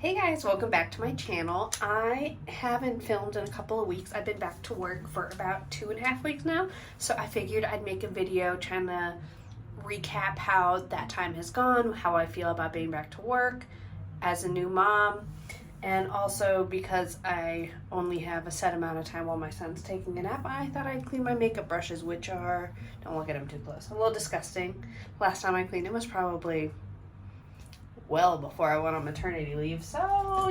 Hey guys, welcome back to my channel. I haven't filmed in a couple of weeks. I've been back to work for about 2.5 weeks now, so I figured I'd make a video trying to recap how that time has gone, how I feel about being back to work as a new mom, and also because I only have a set amount of time while my son's taking a nap, I thought I'd clean my makeup brushes, which are, don't look at them too close, a little disgusting. Last time I cleaned them was probably well before I went on maternity leave, so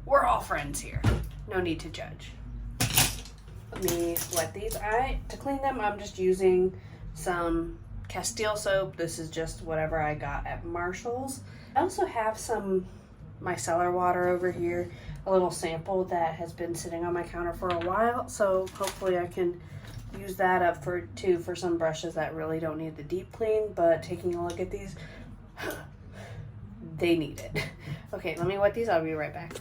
we're all friends here. No need to judge. Let me wet these. To clean them, I'm just using some Castile soap. This is just whatever I got at Marshall's. I also have some micellar water over here, a little sample that has been sitting on my counter for a while, so hopefully I can use that up for some brushes that really don't need the deep clean. But taking a look at these, they need it. Okay, let me wet these. I'll be right back.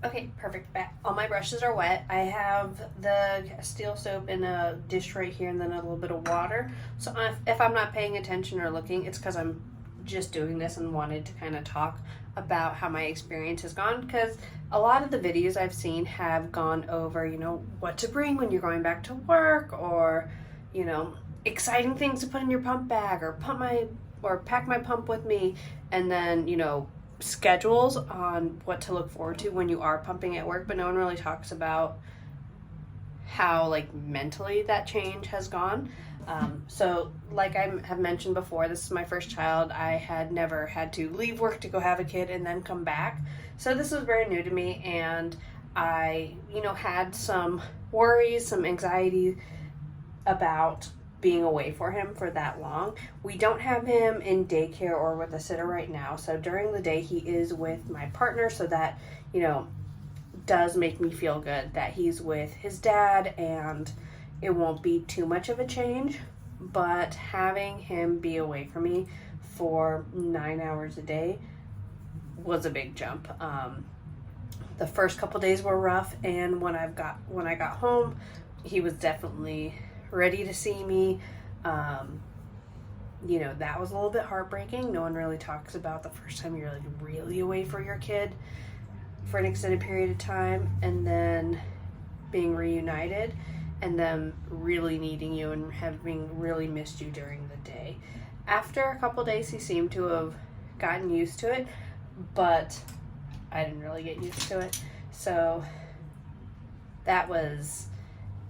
Okay, perfect. All my brushes are wet. I have the Castile soap in a dish right here and then a little bit of water. So if I'm not paying attention or looking, it's because I'm just doing this and wanted to kind of talk about how my experience has gone, because a lot of the videos I've seen have gone over, what to bring when you're going back to work, or, exciting things to put in your pump bag, or pack my pump with me, and then, schedules on what to look forward to when you are pumping at work, but no one really talks about how, mentally that change has gone. So like I have mentioned before, this is my first child. I had never had to leave work to go have a kid and then come back. So this was very new to me, and I, had some worries, some anxiety about being away for him for that long. We don't have him in daycare or with a sitter right now, so during the day he is with my partner, so that does make me feel good that he's with his dad and it won't be too much of a change. But having him be away from me for 9 hours a day was a big jump. The first couple days were rough, and when I got home, he was definitely ready to see me. That was a little bit heartbreaking. No one really talks about the first time you're really away for your kid for an extended period of time, and then being reunited, and them really needing you and having really missed you during the day. After a couple days, he seemed to have gotten used to it, but I didn't really get used to it. So that was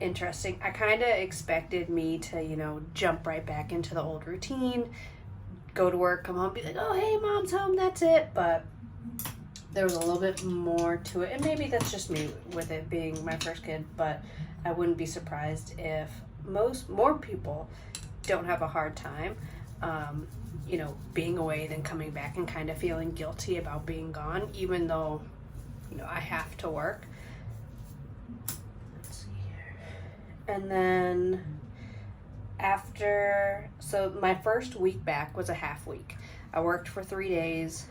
interesting. I kind of expected me to, jump right back into the old routine, go to work, come home, be like, oh, hey, mom's home, that's it. But there was a little bit more to it, and maybe that's just me with it being my first kid, but I wouldn't be surprised if more people don't have a hard time, being away than coming back and kind of feeling guilty about being gone, even though, I have to work. And then so my first week back was a half week. I worked for 3 days,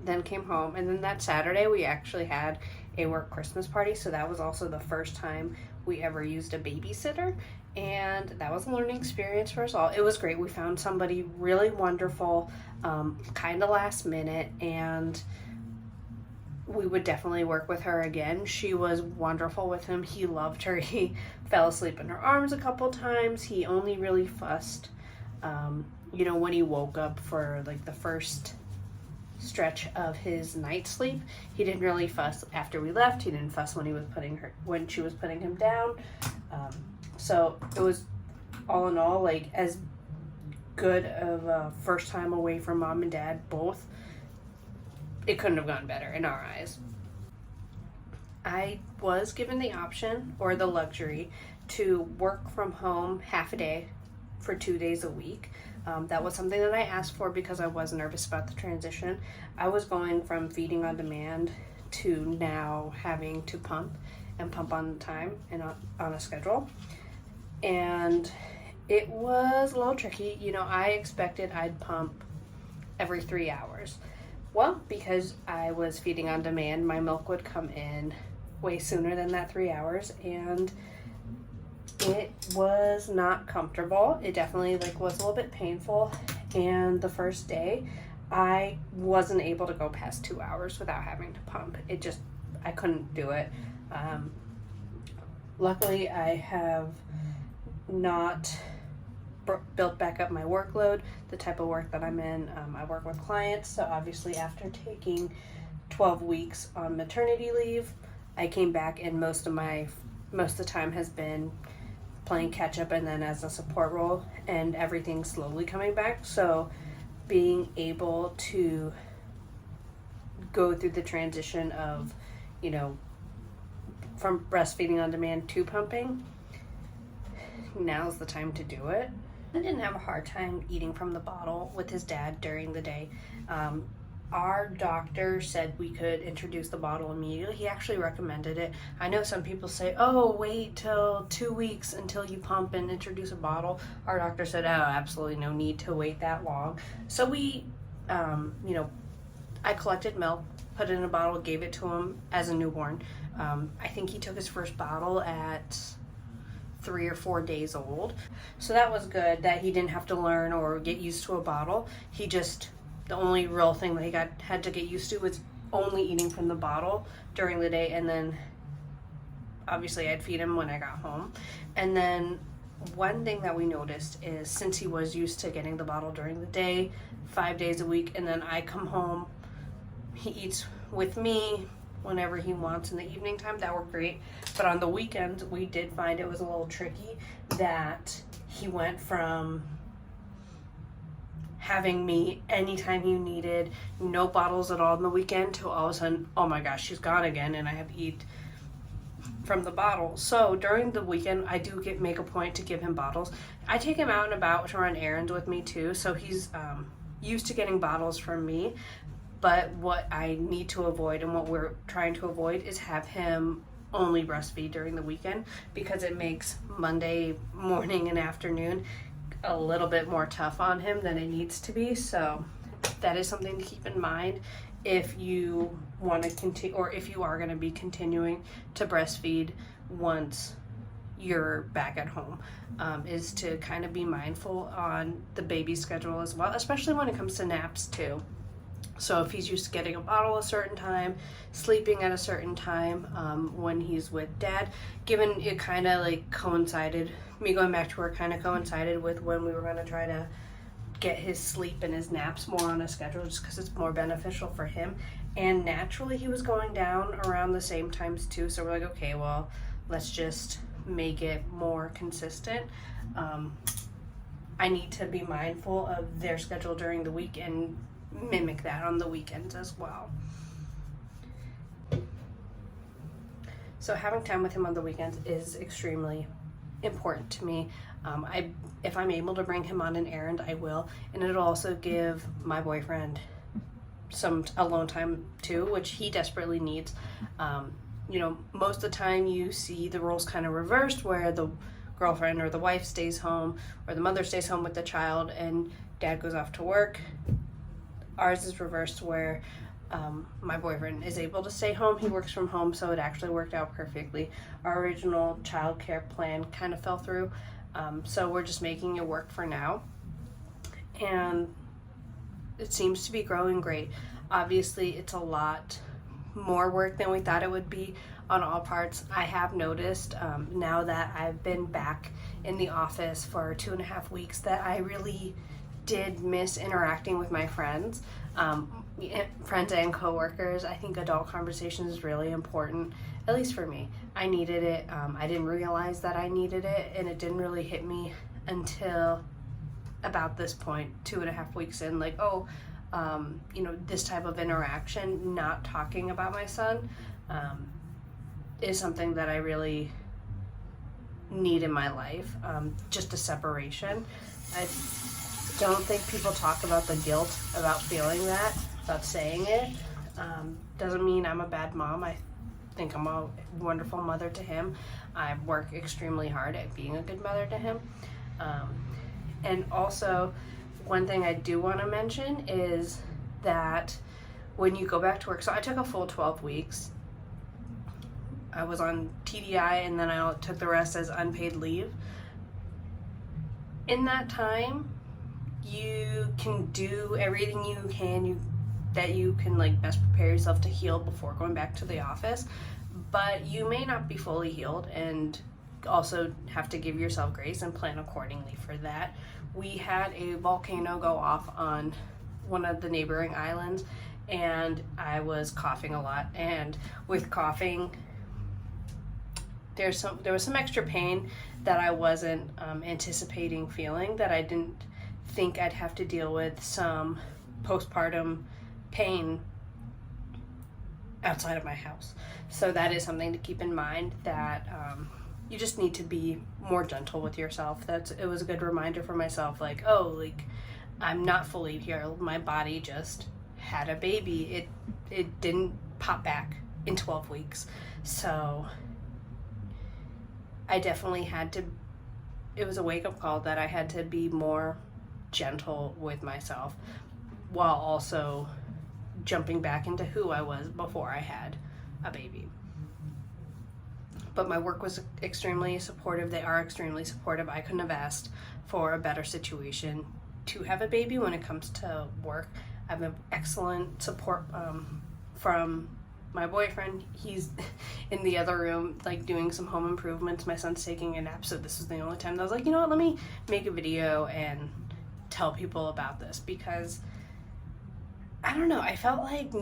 then came home, and then that Saturday we actually had a work Christmas party, so that was also the first time we ever used a babysitter, and that was a learning experience for us all. It was great. We found somebody really wonderful, kind of last minute, and we would definitely work with her again. She was wonderful with him. He loved her. He fell asleep in her arms a couple times. He only really fussed, when he woke up for the first stretch of his night sleep. He didn't really fuss after we left. He didn't fuss when she was putting him down. So it was, all in all, as good of a first time away from mom and dad both. It couldn't have gone better in our eyes. I was given the option or the luxury to work from home half a day for 2 days a week. That was something that I asked for because I was nervous about the transition. I was going from feeding on demand to now having to pump on time and on a schedule. And it was a little tricky. I expected I'd pump every 3 hours. Well, because I was feeding on demand, my milk would come in way sooner than that 3 hours, and it was not comfortable. It definitely was a little bit painful. And the first day I wasn't able to go past 2 hours without having to pump. I couldn't do it. Luckily, I have not built back up my workload, the type of work that I'm in. I work with clients, so obviously after taking 12 weeks on maternity leave, I came back, and most of the time has been playing catch up and then as a support role, and everything's slowly coming back. So being able to go through the transition of, from breastfeeding on demand to pumping, now's the time to do it. I didn't have a hard time eating from the bottle with his dad during the day. Our doctor said we could introduce the bottle immediately. He actually recommended it. I know some people say, oh, wait till 2 weeks until you pump and introduce a bottle. Our doctor said, oh, absolutely no need to wait that long. So we, I collected milk, put it in a bottle, gave it to him as a newborn. I think he took his first bottle at 3 or 4 days old. So that was good that he didn't have to learn or get used to a bottle. The only real thing that he had to get used to was only eating from the bottle during the day, and then obviously I'd feed him when I got home. And then one thing that we noticed is, since he was used to getting the bottle during the day, 5 days a week, and then I come home, he eats with me whenever he wants in the evening time. That worked great. But on the weekends, we did find it was a little tricky that he went from having me anytime he needed, no bottles at all on the weekend, to all of a sudden, oh my gosh, she's gone again and I have to eat from the bottle. So during the weekend, I do make a point to give him bottles. I take him out and about to run errands with me too, so he's used to getting bottles from me. But what I need to avoid, and what we're trying to avoid, is have him only breastfeed during the weekend, because it makes Monday morning and afternoon a little bit more tough on him than it needs to be. So that is something to keep in mind if you want to continue, or if you are going to be continuing to breastfeed once you're back at home, is to kind of be mindful on the baby schedule as well, especially when it comes to naps too. So if he's used to getting a bottle a certain time, sleeping at a certain time, when he's with dad, given it kind of like coincided, me going back to work kind of coincided with when we were going to try to get his sleep and his naps more on a schedule, just because it's more beneficial for him. And naturally he was going down around the same times too. So we're like, okay, well, let's just make it more consistent. I need to be mindful of their schedule during the week and mimic that on the weekends as well. So having time with him on the weekends is extremely important to me. If I'm able to bring him on an errand, I will, and it'll also give my boyfriend some alone time too, which he desperately needs. Most of the time you see the roles kind of reversed, where the girlfriend or the wife stays home, or the mother stays home with the child and dad goes off to work. Ours is reversed, where my boyfriend is able to stay home. He works from home, so it actually worked out perfectly. Our original childcare plan kind of fell through, so we're just making it work for now. And it seems to be growing great. Obviously, it's a lot more work than we thought it would be on all parts. I have noticed now that I've been back in the office for 2.5 weeks that I really did miss interacting with my friends and coworkers. I think adult conversation is really important, at least for me. I needed it. I didn't realize that I needed it, and it didn't really hit me until about this point, 2.5 weeks in, like, this type of interaction, not talking about my son, is something that I really need in my life. Just a separation. I don't think people talk about the guilt about feeling that, about saying it. Doesn't mean I'm a bad mom. I think I'm a wonderful mother to him. I work extremely hard at being a good mother to him. And also, one thing I do want to mention is that when you go back to work, so I took a full 12 weeks. I was on TDI, and then I took the rest as unpaid leave. In that time, you can do everything you can that you can like best prepare yourself to heal before going back to the office, but you may not be fully healed, and also have to give yourself grace and plan accordingly for that. We had a volcano go off on one of the neighboring islands, and I was coughing a lot, and with coughing there was some extra pain that I wasn't anticipating feeling, that I didn't think I'd have to deal with some postpartum pain outside of my house. So that is something to keep in mind, that you just need to be more gentle with yourself. It was a good reminder for myself, like, oh, like, I'm not fully healed. My body just had a baby. It didn't pop back in 12 weeks. So I definitely had to, it was a wake-up call that I had to be more gentle with myself, while also jumping back into who I was before I had a baby. But my work was extremely supportive. They are extremely supportive. I couldn't have asked for a better situation to have a baby when it comes to work. I have an excellent support from my boyfriend. He's in the other room, like, doing some home improvements. My son's taking a nap, so this is the only time that I was like, you know what, let me make a video and tell people about this, because I don't know, I felt like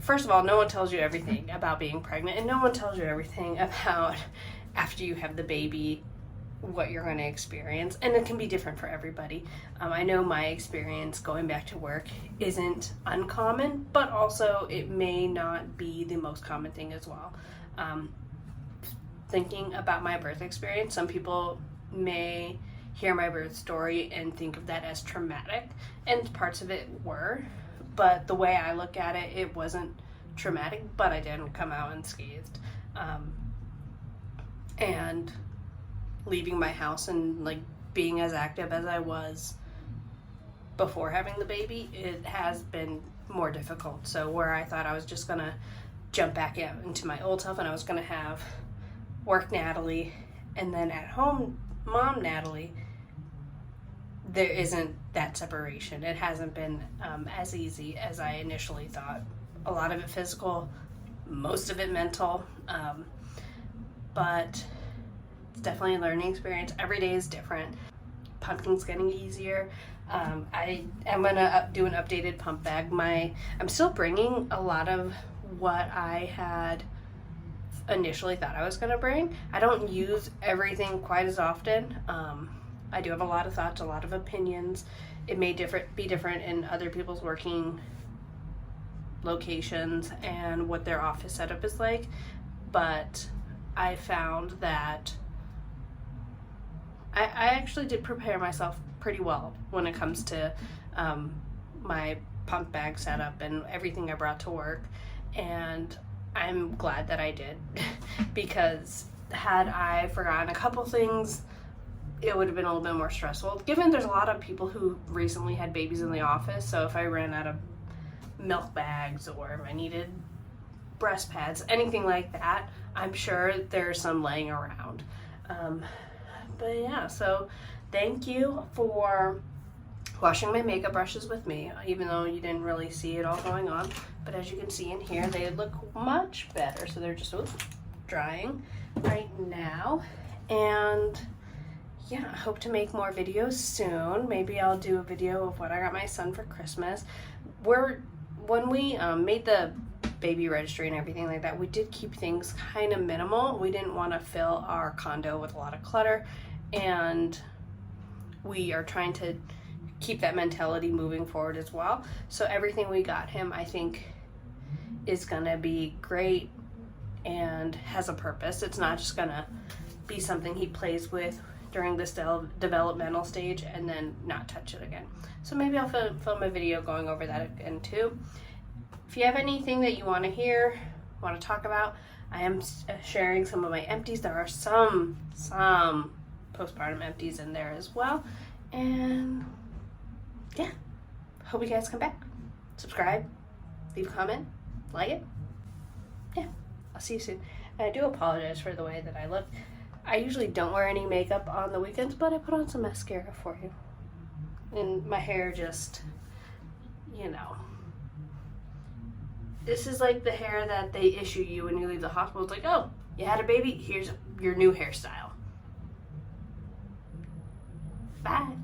first of all, no one tells you everything about being pregnant, and no one tells you everything about after you have the baby, what you're going to experience, and it can be different for everybody. I know my experience going back to work isn't uncommon, but also it may not be the most common thing as well. Thinking about my birth experience, some people may hear my birth story and think of that as traumatic, and parts of it were, but the way I look at it, it wasn't traumatic, but I didn't come out unscathed. And leaving my house and like being as active as I was before having the baby, it has been more difficult. So where I thought I was just gonna jump back into my old self and I was gonna have work Natalie and then at home mom Natalie, there isn't that separation. It hasn't been as easy as I initially thought. A lot of it physical, most of it mental, but it's definitely a learning experience. Every day is different. Pumpkin's getting easier. I am gonna do an updated pump bag. I'm still bringing a lot of what I had initially thought I was gonna bring. I don't use everything quite as often. I do have a lot of thoughts, a lot of opinions. It may be different in other people's working locations and what their office setup is like, but I found that I actually did prepare myself pretty well when it comes to my pump bag setup and everything I brought to work, and I'm glad that I did because had I forgotten a couple things, it would have been a little bit more stressful, given there's a lot of people who recently had babies in the office. So if I ran out of milk bags or if I needed breast pads, anything like that, I'm sure there's some laying around. But yeah, so thank you for washing my makeup brushes with me, even though you didn't really see it all going on. But as you can see in here, they look much better. So they're just drying right now. And yeah, I hope to make more videos soon. Maybe I'll do a video of what I got my son for Christmas. When we made the baby registry and everything like that, we did keep things kind of minimal. We didn't want to fill our condo with a lot of clutter, and we are trying to keep that mentality moving forward as well. So everything we got him, I think, is gonna be great and has a purpose. It's not just gonna be something he plays with during this developmental stage and then not touch it again. So maybe I'll film a video going over that again too. If you have anything that you want to hear, want to talk about, I am sharing some of my empties. There are some postpartum empties in there as well. And yeah, hope you guys come back. Subscribe, leave a comment, like it. Yeah, I'll see you soon. And I do apologize for the way that I look. I usually don't wear any makeup on the weekends, but I put on some mascara for you. And my hair just, you know. This is like the hair that they issue you when you leave the hospital. It's like, oh, you had a baby? Here's your new hairstyle. Bye.